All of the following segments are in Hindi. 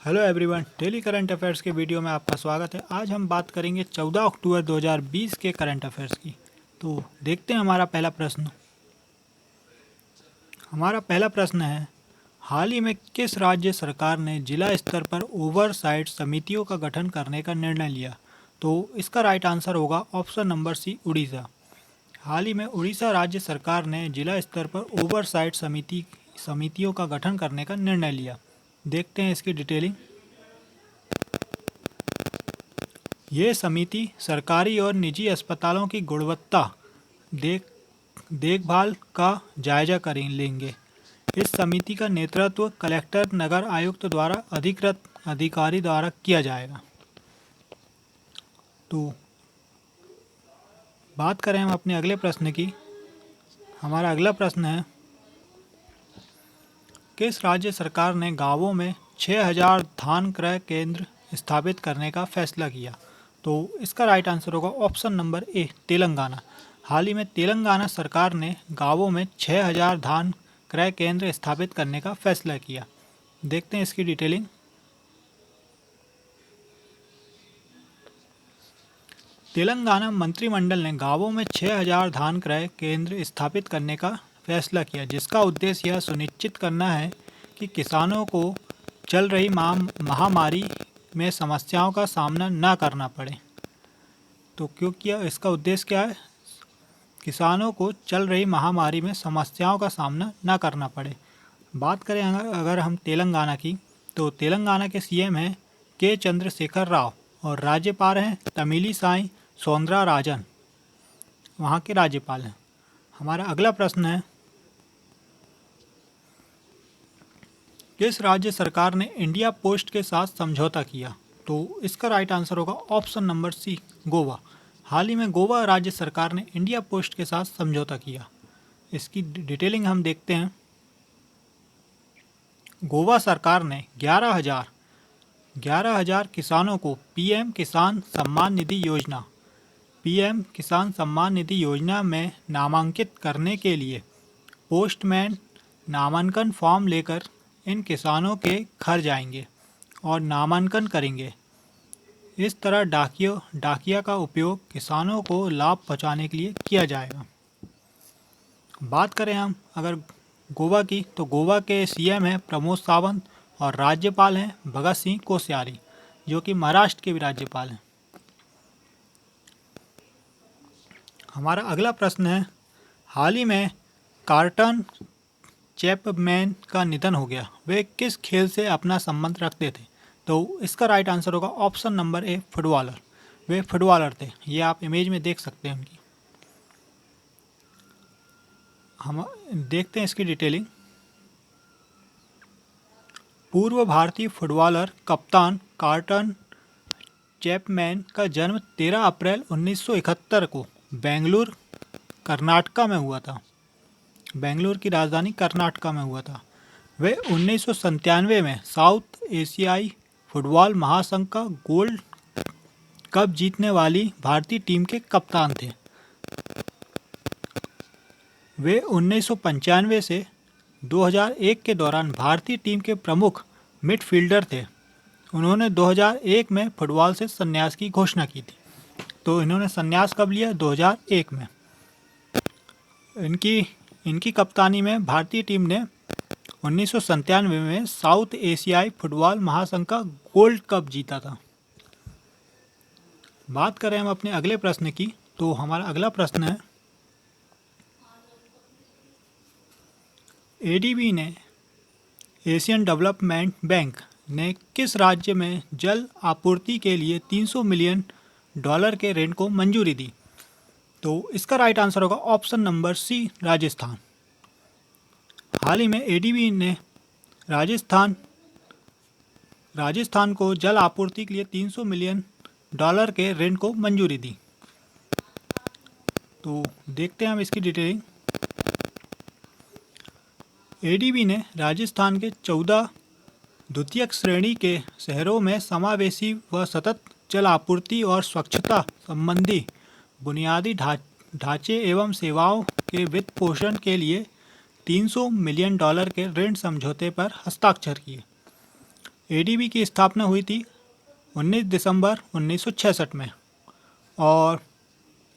Hello everyone, daily current affairs के वीडियो में आपका स्वागत है। आज हम बात करेंगे 14 अक्टूबर 2020 के करंट अफेयर्स की। तो देखते हैं हमारा पहला प्रश्न। हमारा पहला प्रश्न है, हाल ही में किस राज्य सरकार ने जिला स्तर पर ओवरसाइट समितियों का गठन करने का निर्णय लिया? तो इसका राइट आंसर होगा ऑप्शन नंबर सी, उड़ीसा। हाल ही में उड़ीसा राज्य सरकार ने जिला स्तर पर ओवरसाइट समितियों का गठन करने का निर्णय लिया। देखते हैं इसकी डिटेलिंग। ये समिति सरकारी और निजी अस्पतालों की गुणवत्ता देखभाल का जायजा लेंगे। इस समिति का नेतृत्व कलेक्टर नगर आयुक्त द्वारा अधिकृत अधिकारी द्वारा किया जाएगा। तो बात करें हम अपने अगले प्रश्न की। हमारा अगला प्रश्न है, किस राज्य सरकार ने गांवों में 6000 धान क्रय केंद्र स्थापित करने का फैसला किया? तो इसका राइट आंसर होगा ऑप्शन नंबर ए, तेलंगाना। हाल ही में तेलंगाना सरकार ने गांवों में 6000 धान क्रय केंद्र स्थापित करने का फैसला किया। देखते हैं इसकी डिटेलिंग। तेलंगाना मंत्रिमंडल ने गांवों में 6000 धान क्रय केंद्र स्थापित करने का फैसला किया, जिसका उद्देश्य यह सुनिश्चित करना है कि किसानों को चल रही महामारी में समस्याओं का सामना न करना पड़े। तो क्योंकि इसका उद्देश्य क्या है? किसानों को चल रही महामारी में समस्याओं का सामना न करना पड़े। बात करें अगर हम तेलंगाना की, तो तेलंगाना के सीएम हैं के चंद्रशेखर राव और राज्यपाल हैं तमिलिसाई सौंदरराजन, वहाँ के राज्यपाल हैं। हमारा अगला प्रश्न है, किस राज्य सरकार ने इंडिया पोस्ट के साथ समझौता किया? तो इसका राइट आंसर होगा ऑप्शन नंबर सी, गोवा। हाल ही में गोवा राज्य सरकार ने इंडिया पोस्ट के साथ समझौता किया। इसकी डिटेलिंग हम देखते हैं। गोवा सरकार ने 11,000 किसानों को पीएम किसान सम्मान निधि योजना में नामांकित करने के लिए पोस्टमैन नामांकन फॉर्म लेकर इन किसानों के घर जाएंगे और नामांकन करेंगे। इस तरह डाकिया का उपयोग किसानों को लाभ पहुंचाने के लिए किया जाएगा। बात करें हम अगर गोवा की, तो गोवा के सीएम हैं प्रमोद सावंत और राज्यपाल हैं भगत सिंह कोश्यारी, जो कि महाराष्ट्र के भी राज्यपाल हैं। हमारा अगला प्रश्न है, हाल ही में कार्लटन चैपमैन का निधन हो गया। वे किस खेल से अपना संबंध रखते थे? तो इसका राइट आंसर होगा option number A, footballer. Way footballer थे। ये आप इमेज में देख सकते हैं उनकी। हम देखते हैं इसकी डिटेलिंग। पूर्व भारतीय फुटबॉलर कप्तान कार्लटन चैपमैन का जन्म 13 अप्रैल 1971 को बेंगलुरु, कर्नाटका में हुआ था। बेंगलुरु की राजधानी कर्नाटका में हुआ था। वे 1997 में साउथ एशियाई फुटबॉल महासंघ का गोल्ड कप जीतने वाली भारतीय टीम के कप्तान थे। वे 1995 से 2001 के दौरान भारतीय टीम के प्रमुख मिडफील्डर थे। उन्होंने 2001 में फुटबॉल से संन्यास की घोषणा की थी। तो इन्होंने संन्यास कब लिया? 2001 में। इनकी कप्तानी में भारतीय टीम ने 1997 में साउथ एशियाई फुटबॉल महासंघ का गोल्ड कप जीता था। बात करें हम अपने अगले प्रश्न की, तो हमारा अगला प्रश्न है, एडीबी ने एशियन डेवलपमेंट बैंक ने किस राज्य में जल आपूर्ति के लिए $300 मिलियन के ऋण को मंजूरी दी? तो इसका राइट आंसर होगा ऑप्शन नंबर सी, राजस्थान। हाल ही में एडीबी ने राजस्थान को जल आपूर्ति के लिए $300 मिलियन के ऋण को मंजूरी दी। तो देखते हैं हम इसकी डिटेलिंग। एडीबी ने राजस्थान के 14 द्वितीयक श्रेणी के शहरों में समावेशी व सतत जल आपूर्ति और स्वच्छता संबंधी बुनियादी ढांचे एवं सेवाओं के वित्त पोषण के लिए $300 मिलियन के ऋण समझौते पर हस्ताक्षर किए। एडीबी की स्थापना हुई थी 19 दिसंबर 1966 में और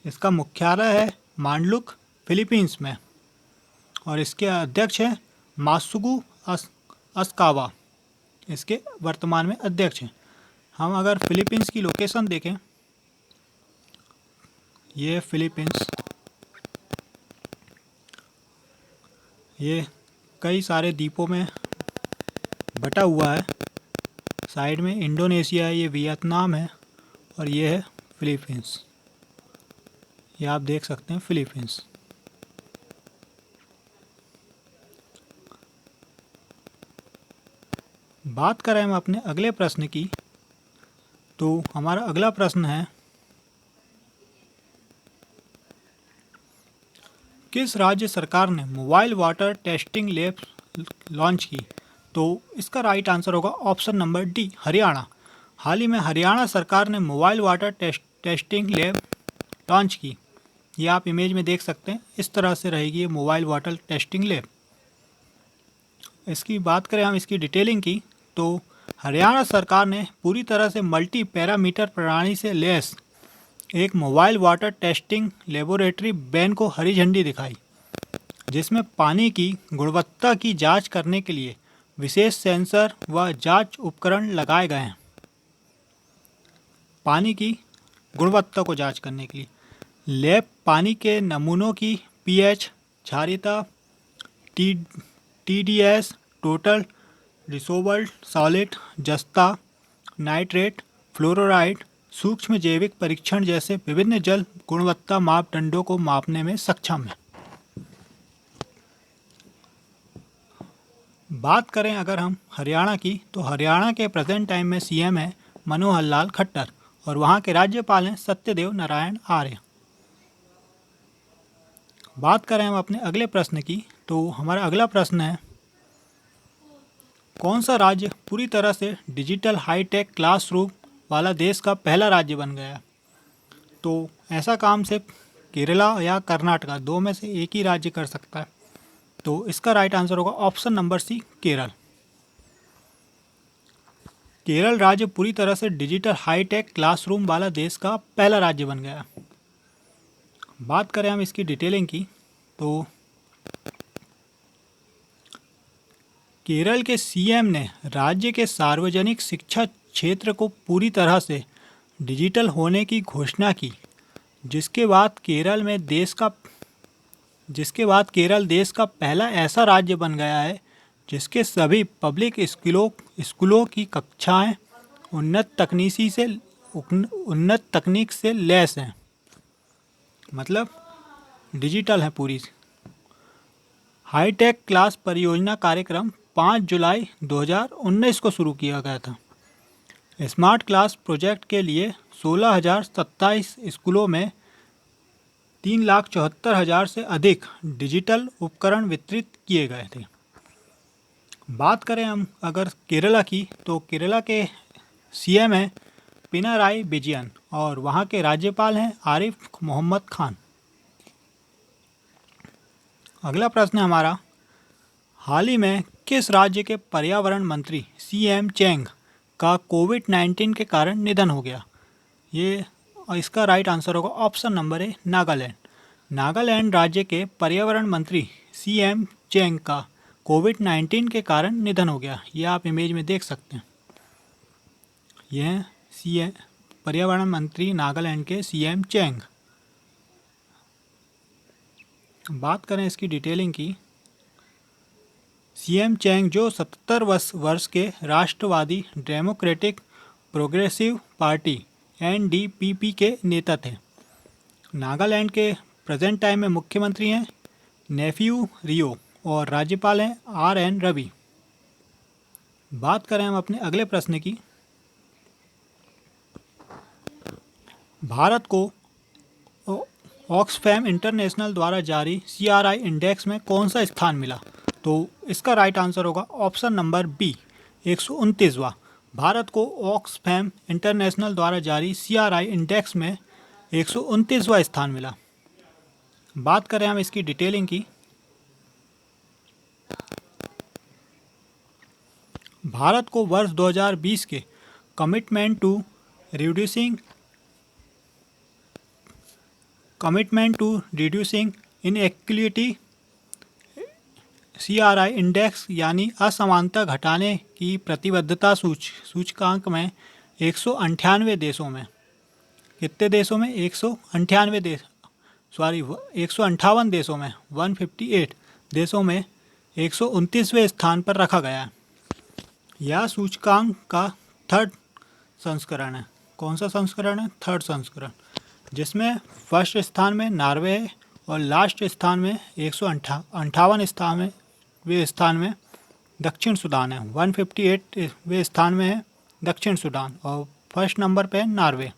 इसका मुख्यालय है मांडलुक, फिलीपींस में, और इसके अध्यक्ष हैं मात्सुगु अस्कावा। इसके वर्तमान में अध्यक्ष हैं। हम अगर फिलीपींस की लोकेशन देखें, ये फिलीपींस, ये कई सारे द्वीपों में बटा हुआ है। साइड में इंडोनेशिया है, ये वियतनाम है और ये है फिलीपींस। ये आप देख सकते हैं फिलीपींस। बात करें हम अपने अगले प्रश्न की, तो हमारा अगला प्रश्न है, किस राज्य सरकार ने mobile water testing lab launch की? तो इसका राइट आंसर होगा ऑप्शन नंबर डी, हरियाणा। हाल ही में हरियाणा सरकार ने mobile water testing lab launch की। ये आप इमेज में देख सकते हैं, इस तरह से रहेगी ये मोबाइल वाटर टेस्टिंग लैब। इसकी बात करें हम इसकी डिटेलिंग की, तो हरियाणा सरकार ने पूरी तरह से मल्टी पैरामीटर प्रणाली से लैस एक mobile water testing laboratory van को हरी झंडी दिखाई, जिसमें पानी की गुणवत्ता की जांच करने के लिए विशेष सेंसर व जांच उपकरण लगाए गए हैं। पानी की गुणवत्ता को जांच करने के लिए लैब पानी के नमूनों की पीएच, क्षारीयता, टीडीएस, टोटल डिसोल्वड सॉलिड, जस्ता, नाइट्रेट, फ्लोराइड, सूक्ष्म जैविक परीक्षण जैसे विभिन्न जल गुणवत्ता मापदंडों को मापने में सक्षम है। बात करें अगर हम हरियाणा की, तो हरियाणा के प्रेजेंट टाइम में सीएम है मनोहर लाल खट्टर और वहाँ के राज्यपाल हैं सत्यदेव नारायण आर्य। बात करें हम अपने अगले प्रश्न की, तो हमारा अगला प्रश्न है, कौन सा राज्य पूरी तरह से डिजिटल हाईटेक क्लासरूम वाला देश का पहला राज्य बन गया? तो ऐसा काम सिर्फ केरला या कर्नाटका, दो में से एक ही राज्य कर सकता है। तो इसका राइट आंसर होगा option number C, Kerala. Kerala राज्य पूरी तरह से डिजिटल हाईटेक क्लासरूम वाला देश का पहला राज्य बन गया। बात करें हम इसकी डिटेलिंग की, तो केरल के सीएम ने राज्य के सार्वजनिक शिक्षा क्षेत्र को पूरी तरह से डिजिटल होने की घोषणा की, जिसके बाद केरल देश का पहला ऐसा राज्य बन गया है जिसके सभी पब्लिक स्कूलों की कक्षाएं उन्नत तकनीक से लैस हैं, मतलब डिजिटल है पूरी। हाईटेक क्लास परियोजना कार्यक्रम 5 जुलाई 2019 को शुरू किया गया था। स्मार्ट क्लास प्रोजेक्ट के लिए 16,027 स्कूलों में 3,74,000 से अधिक डिजिटल उपकरण वितरित किए गए थे। बात करें हम अगर केरला की, तो केरला के सीएम हैं पिनाराई विजयन और वहाँ के राज्यपाल हैं आरिफ मोहम्मद खान। अगला प्रश्न हमारा, हाल ही में किस राज्य के पर्यावरण मंत्री सीएम चेंग का कोविड-19 के कारण निधन हो गया? ये इसका राइट आंसर होगा option number A, Nagaland. Nagaland राज्य के पर्यावरण मंत्री सीएम चेंग का कोविड-19 के कारण निधन हो गया। ये आप इमेज में देख सकते हैं। यह सीएम पर्यावरण मंत्री नागालैंड के सीएम चेंग। बात करें इसकी डिटेलिंग की, सीएम चेंग जो 77 वर्ष के राष्ट्रवादी डेमोक्रेटिक प्रोग्रेसिव पार्टी एनडीपीपी के नेता थे। नागालैंड के प्रेजेंट टाइम में मुख्यमंत्री हैं नेफ्यू रियो और राज्यपाल हैं आरएन रवि। बात करें हम अपने अगले प्रश्न की, भारत को ऑक्सफैम इंटरनेशनल द्वारा जारी CRI इंडेक्स में कौन सा स्थान मिला? तो इसका राइट आंसर होगा ऑप्शन नंबर बी, 129वां। भारत को ऑक्सफैम इंटरनेशनल द्वारा जारी CRI इंडेक्स में 129वां स्थान मिला। बात करें हम इसकी डिटेलिंग की, भारत को वर्ष 2020 के commitment to reducing inequality CRI index यानी असमानता घटाने की प्रतिबद्धता सूचकांक में 198 देशों में, कितने देशों में, 198 देश, 158 देशों में, 158 देशों में 129वें स्थान पर रखा गया है। यह सूचकांक का थर्ड संस्करण है। कौन सा संस्करण है? थर्ड संस्करण, जिसमें फर्स्ट स्थान में नॉर्वे है और लास्ट स्थान में 158 स्थान में दक्षिण सूडान है। 158वें स्थान में है दक्षिण सूडान और फर्स्ट नंबर पे है नॉर्वे।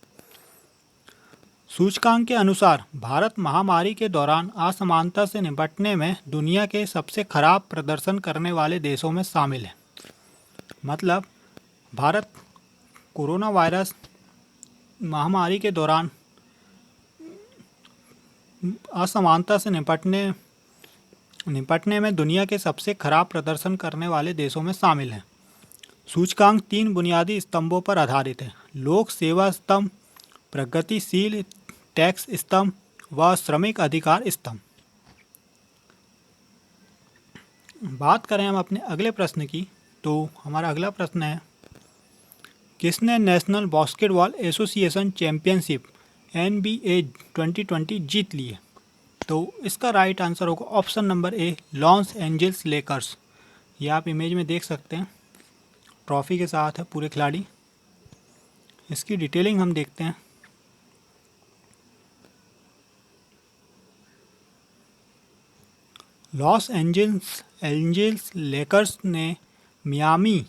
सूचकांक के अनुसार भारत महामारी के दौरान असमानता से निपटने में दुनिया के सबसे खराब प्रदर्शन करने वाले देशों में शामिल है। मतलब भारत कोरोना वायरस महामारी के दौरान असमानता से निपटने में दुनिया के सबसे खराब प्रदर्शन करने वाले देशों में शामिल है। सूचकांक 3 बुनियादी स्तंभों पर आधारित है: लोक सेवा स्तंभ, प्रगतिशील टैक्स स्तंभ व श्रमिक अधिकार स्तंभ। बात करें हम अपने अगले प्रश्न की, तो हमारा अगला प्रश्न है, किसने national basketball association championship NBA 2020 जीत ली है? तो इसका राइट आंसर होगा option number A, Los Angeles Lakers. ये आप इमेज में देख सकते हैं, ट्रॉफी के साथ है पूरे खिलाड़ी। इसकी डिटेलिंग हम देखते हैं। लॉस एंजल्स लेकर्स ने मियामी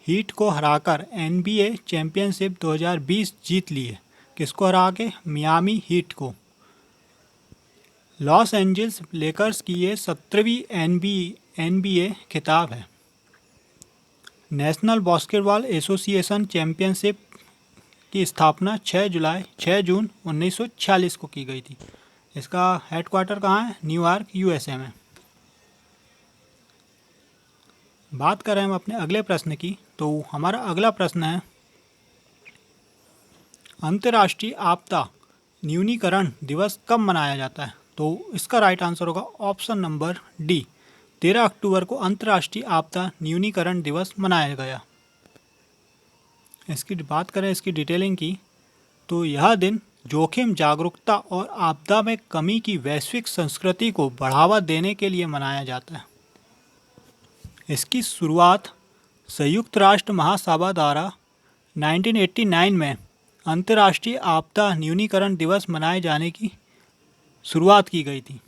हीट को हराकर NBA चैंपियनशिप 2020 जीत ली है। किसको हरा के? मियामी हीट को। लॉस एंजल्स लेकर्स की ये 17वीं NBA खिताब है। नेशनल बास्केटबॉल एसोसिएशन चैंपियनशिप की स्थापना 6 जून 1946 को की गई थी। इसका हेडक्वार्टर कहाँ है? न्यूयॉर्क, USA में। बात करें हम अपने अगले प्रश्न की, तो हमारा अगला प्रश्न है, अंतर्राष्ट्रीय आपदा न्यूनीकरण दिवस कब मनाया जाता है? तो इसका राइट आंसर होगा ऑप्शन नंबर डी, 13 अक्टूबर को अंतर्राष्ट्रीय आपदा न्यूनीकरण दिवस मनाया गया। इसकी बात करें इसकी डिटेलिंग की, तो यह दिन जोखिम जागरूकता और आपदा में कमी की वैश्विक संस्कृति को बढ़ावा देने के लिए मनाया जाता है। इसकी शुरुआत संयुक्त राष्ट्र महासभा द्वारा 1989 में अंतर्राष्ट्रीय आपदा न्यूनीकरण दिवस मनाए जाने की शुरुआत की गई थी।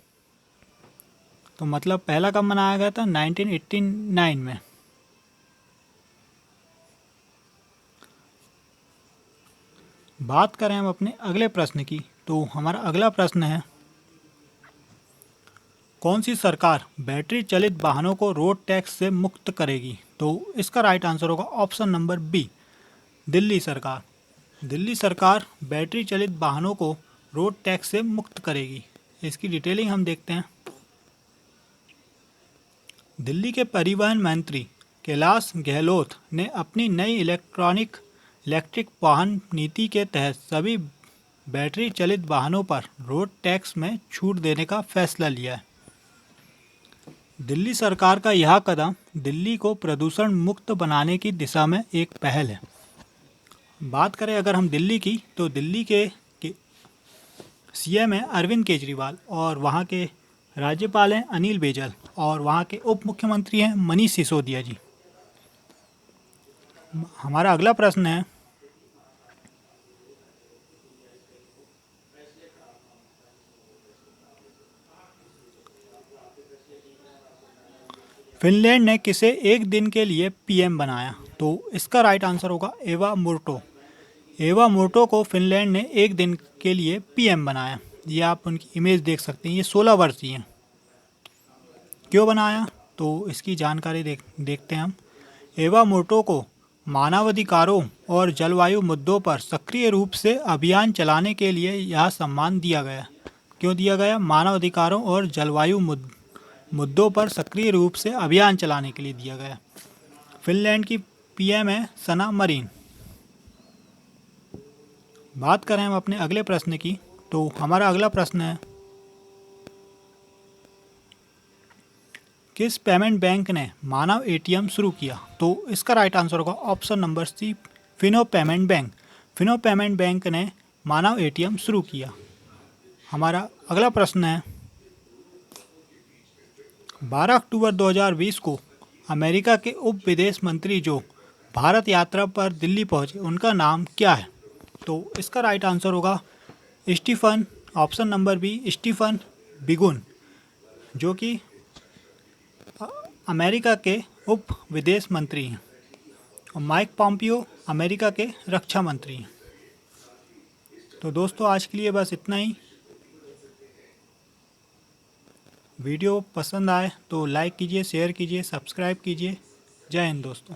तो मतलब पहला कब मनाया गया था? 1989 में। बात करें हम अपने अगले प्रश्न की, तो हमारा अगला प्रश्न है, कौन सी सरकार बैटरी चलित वाहनों को रोड टैक्स से मुक्त करेगी? तो इसका राइट आंसर होगा ऑप्शन नंबर बी, दिल्ली सरकार। दिल्ली सरकार बैटरी चलित वाहनों को रोड टैक्स से मुक्त करेगी। इसकी डिटेलिंग हम देखते हैं। दिल्ली के परिवहन मंत्री कैलाश गहलोत ने अपनी नई इलेक्ट्रिक वाहन नीति के तहत सभी बैटरी चलित वाहनों पर रोड टैक्स में छूट देने का फैसला लिया है। दिल्ली सरकार का यह कदम दिल्ली को प्रदूषण मुक्त बनाने की दिशा में एक पहल है। बात करें अगर हम दिल्ली की, तो दिल्ली के CM है अरविंद केजरीवाल और वहाँ के राज्यपाल हैं अनिल बैजल और वहाँ के उप मुख्यमंत्री हैं मनीष सिसोदिया जी। हमारा अगला प्रश्न है, फिनलैंड ने किसे एक दिन के लिए PM बनाया? तो इसका राइट आंसर होगा एवा मोर्टो। एवा मोर्टो को फिनलैंड ने एक दिन के लिए PM बनाया। ये आप उनकी इमेज देख सकते हैं। ये 16 वर्षीय हैं। क्यों बनाया? तो इसकी जानकारी देखते हैं हम। एवा मोर्टो को मानवाधिकारों और जलवायु मुद्दों पर सक्रिय रूप से अभियान चलाने के लिए यह सम्मान दिया गया। क्यों दिया गया? मानवाधिकारों और जलवायु मुद्दों पर सक्रिय रूप से अभियान चलाने के लिए दिया गया। फिनलैंड की पीएम है सना मरीन। बात करें हम अपने अगले प्रश्न की, तो हमारा अगला प्रश्न है, किस पेमेंट बैंक ने मानव एटीएम शुरू किया? तो इसका राइट आंसर होगा option number C, Fino payment bank. Fino payment bank ने मानव एटीएम शुरू किया। हमारा अगला प्रश्न है, 12 अक्टूबर 2020 को अमेरिका के उप विदेश मंत्री जो भारत यात्रा पर दिल्ली पहुंचे, उनका नाम क्या है? तो इसका राइट आंसर होगा Stephen, option number B, Stephen Biegun, जो कि अमेरिका के उप विदेश मंत्री हैं। और माइक पॉम्पियो अमेरिका के रक्षा मंत्री हैं। तो दोस्तों आज के लिए बस इतना ही। वीडियो पसंद आए तो लाइक कीजिए, शेयर कीजिए, सब्सक्राइब कीजिए। जय हिंद दोस्तों।